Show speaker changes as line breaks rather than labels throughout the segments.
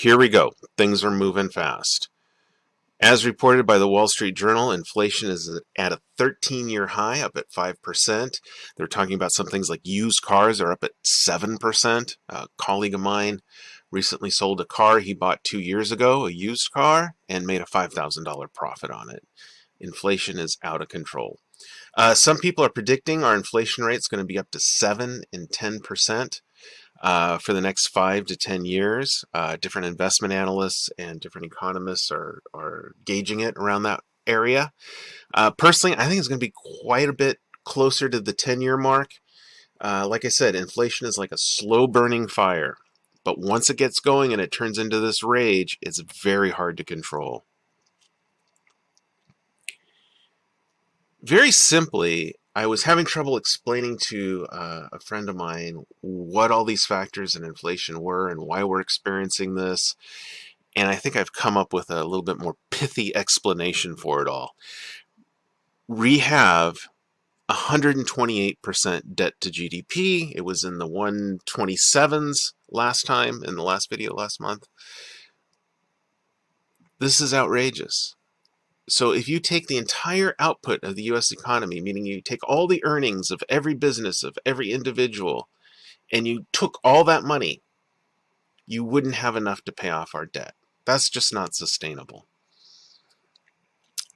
Here we go. Things are moving fast. As reported by the Wall Street Journal, inflation is at a 13-year high, up at 5%. They're talking about some things like used cars are up at 7%. A colleague of mine recently sold a car he bought 2 years ago, a used car, and made a $5,000 profit on it. Inflation is out of control. Some people are predicting our inflation rate is going to be up to 7 and 10%. For the next 5 to 10 years. Different investment analysts and different economists are gauging it around that area. Personally, I think it's going to be quite a bit closer to the 10-year mark. Like I said, inflation is like a slow-burning fire. But once it gets going and it turns into this rage, it's very hard to control. Very simply, I was having trouble explaining to a friend of mine what all these factors in inflation were and why we're experiencing this. And I think I've come up with a little bit more pithy explanation for it all. We have 128% debt to GDP. It was in the 127s last time, in the last video last month. This is outrageous. So if you take the entire output of the U.S. economy, meaning you take all the earnings of every business, of every individual, and you took all that money, you wouldn't have enough to pay off our debt. That's just not sustainable.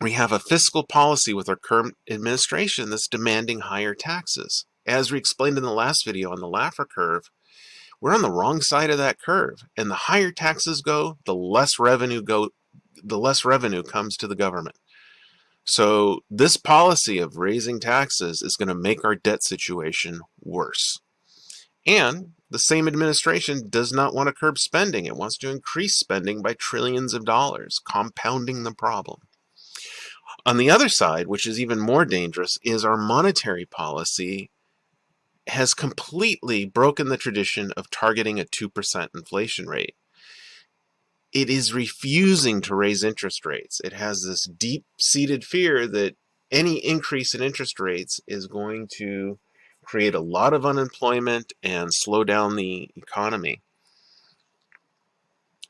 We have a fiscal policy with our current administration that's demanding higher taxes. As we explained in the last video on the Laffer curve, we're on the wrong side of that curve. And the higher taxes go, the less revenue comes to the government. So this policy of raising taxes is going to make our debt situation worse. And the same administration does not want to curb spending. It wants to increase spending by trillions of dollars, compounding the problem. On the other side, which is even more dangerous, is our monetary policy has completely broken the tradition of targeting a 2% inflation rate. It is refusing to raise interest rates. It has this deep-seated fear that any increase in interest rates is going to create a lot of unemployment and slow down the economy.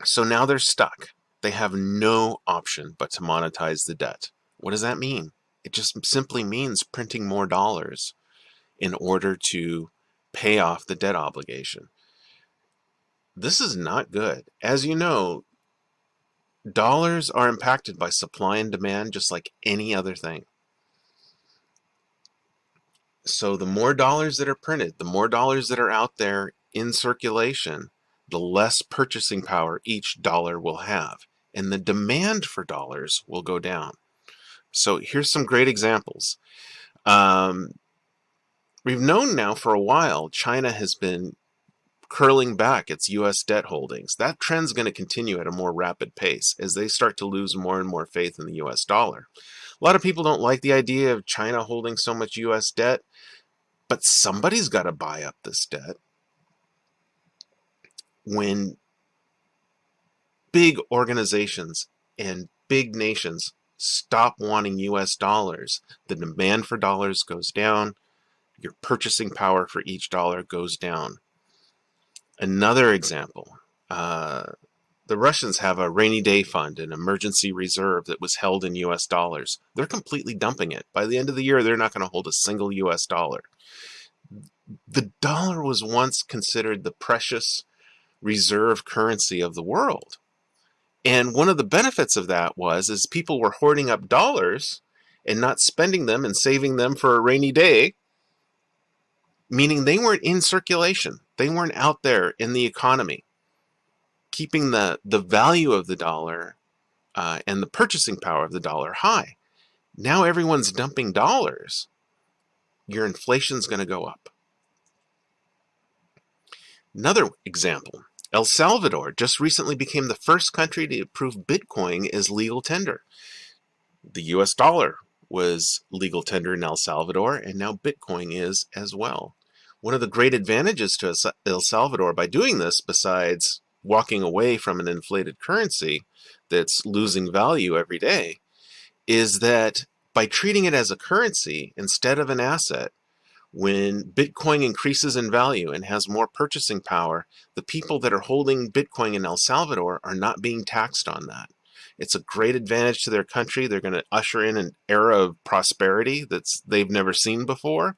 So now they're stuck. They have no option but to monetize the debt. What does that mean? It just simply means printing more dollars in order to pay off the debt obligation. This is not good. As you know, dollars are impacted by supply and demand just like any other thing. So the more dollars that are printed, the more dollars that are out there in circulation, the less purchasing power each dollar will have. And the demand for dollars will go down. So here's some great examples. We've known now for a while China has been curling back its U.S. debt holdings. That trend's going to continue at a more rapid pace as they start to lose more and more faith in the U.S. dollar. A lot of people don't like the idea of China holding so much U.S. debt, but somebody's got to buy up this debt. When big organizations and big nations stop wanting U.S. dollars, the demand for dollars goes down, your purchasing power for each dollar goes down. Another example, the Russians have a rainy day fund, an emergency reserve that was held in U.S. dollars. They're completely dumping it. By the end of the year, they're not going to hold a single U.S. dollar. The dollar was once considered the precious reserve currency of the world. And one of the benefits of that is people were hoarding up dollars and not spending them and saving them for a rainy day, meaning they weren't in circulation. They weren't out there in the economy, keeping the value of the dollar and the purchasing power of the dollar high. Now everyone's dumping dollars. Your inflation's going to go up. Another example, El Salvador just recently became the first country to approve Bitcoin as legal tender. The US dollar was legal tender in El Salvador, and now Bitcoin is as well. One of the great advantages to El Salvador by doing this, besides walking away from an inflated currency that's losing value every day, is that by treating it as a currency instead of an asset, when Bitcoin increases in value and has more purchasing power, the people that are holding Bitcoin in El Salvador are not being taxed on that. It's a great advantage to their country. They're going to usher in an era of prosperity they've never seen before.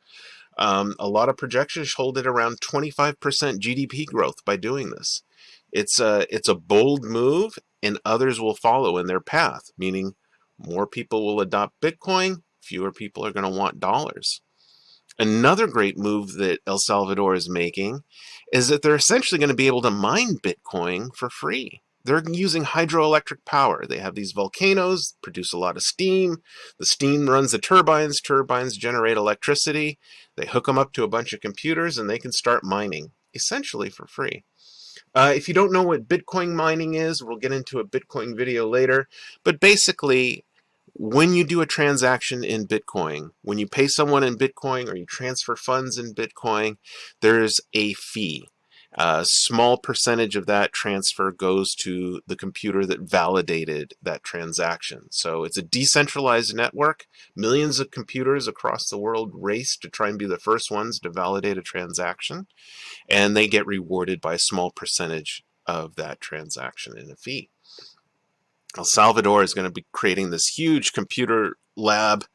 A lot of projections hold it around 25% GDP growth by doing this. It's a bold move, and others will follow in their path, meaning more people will adopt Bitcoin, fewer people are going to want dollars. Another great move that El Salvador is making is that they're essentially going to be able to mine Bitcoin for free. They're using hydroelectric power. They have these volcanoes, produce a lot of steam. The steam runs the turbines. Turbines generate electricity. They hook them up to a bunch of computers, and they can start mining, essentially for free. If you don't know what Bitcoin mining is, we'll get into a Bitcoin video later. But basically, when you do a transaction in Bitcoin, when you pay someone in Bitcoin or you transfer funds in Bitcoin, there's a fee. A small percentage of that transfer goes to the computer that validated that transaction. So it's a decentralized network. Millions of computers across the world race to try and be the first ones to validate a transaction, and they get rewarded by a small percentage of that transaction in a fee. El Salvador is going to be creating this huge computer lab,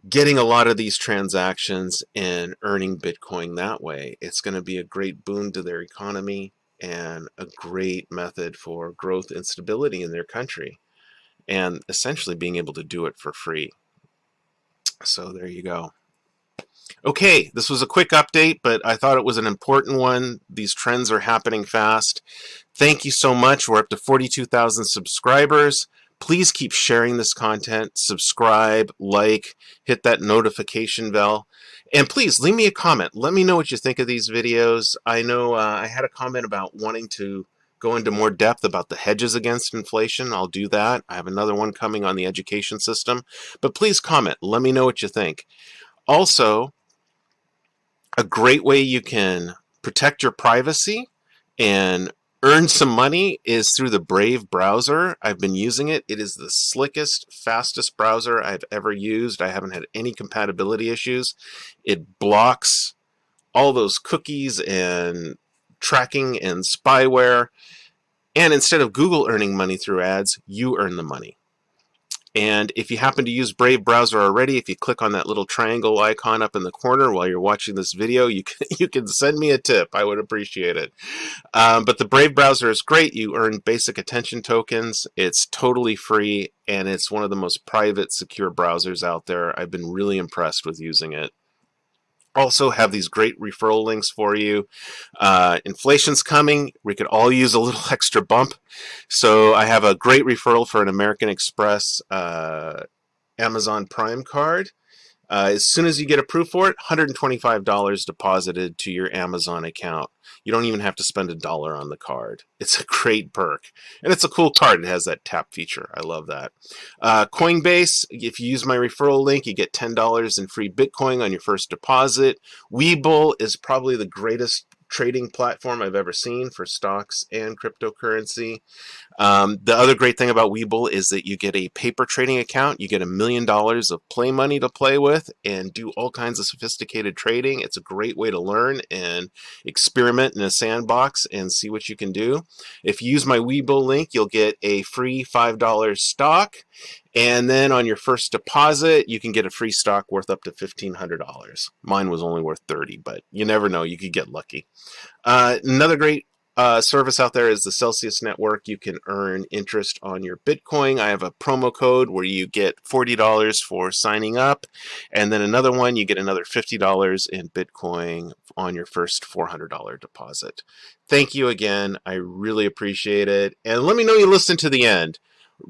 getting a lot of these transactions and earning Bitcoin that way. It's going to be a great boon to their economy and a great method for growth and stability in their country, and essentially being able to do it for free. So there you go. Okay, this was a quick update, but I thought it was an important one. These trends are happening fast. Thank you so much. We're up to 42,000 subscribers. Please keep sharing this content, subscribe, like, hit that notification bell, and please leave me a comment. Let me know what you think of these videos. I know I had a comment about wanting to go into more depth about the hedges against inflation. I'll do that. I have another one coming on the education system, but please comment. Let me know what you think. Also, a great way you can protect your privacy and earn some money is through the Brave browser. I've been using it. It is the slickest, fastest browser I've ever used. I haven't had any compatibility issues. It blocks all those cookies and tracking and spyware. And instead of Google earning money through ads, you earn the money. And if you happen to use Brave browser already, if you click on that little triangle icon up in the corner while you're watching this video, you can send me a tip. I would appreciate it. But the Brave browser is great. You earn basic attention tokens. It's totally free, and it's one of the most private, secure browsers out there. I've been really impressed with using it. Also have these great referral links for you. Inflation's coming. We could all use a little extra bump. So I have a great referral for an American Express Amazon Prime card. As soon as you get approved for it, $125 deposited to your Amazon account. You don't even have to spend $1 on the card. It's a great perk. And it's a cool card. It has that tap feature. I love that. Coinbase, if you use my referral link, you get $10 in free Bitcoin on your first deposit. Webull is probably the greatest trading platform I've ever seen for stocks and cryptocurrency. The other great thing about Webull is that you get a paper trading account. You get $1 million of play money to play with and do all kinds of sophisticated trading. It's a great way to learn and experiment in a sandbox and see what you can do. If you use my Webull link, you'll get a free $5 stock. And then on your first deposit, you can get a free stock worth up to $1,500. Mine was only worth $30, but you never know. You could get lucky. Another great service out there is the Celsius Network. You can earn interest on your Bitcoin. I have a promo code where you get $40 for signing up, and then another one, you get another $50 in Bitcoin on your first $400 deposit. Thank you again. I really appreciate it. And let me know you listened to the end.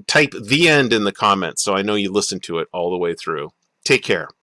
Type "the end" in the comments so I know you listened to it all the way through. Take care.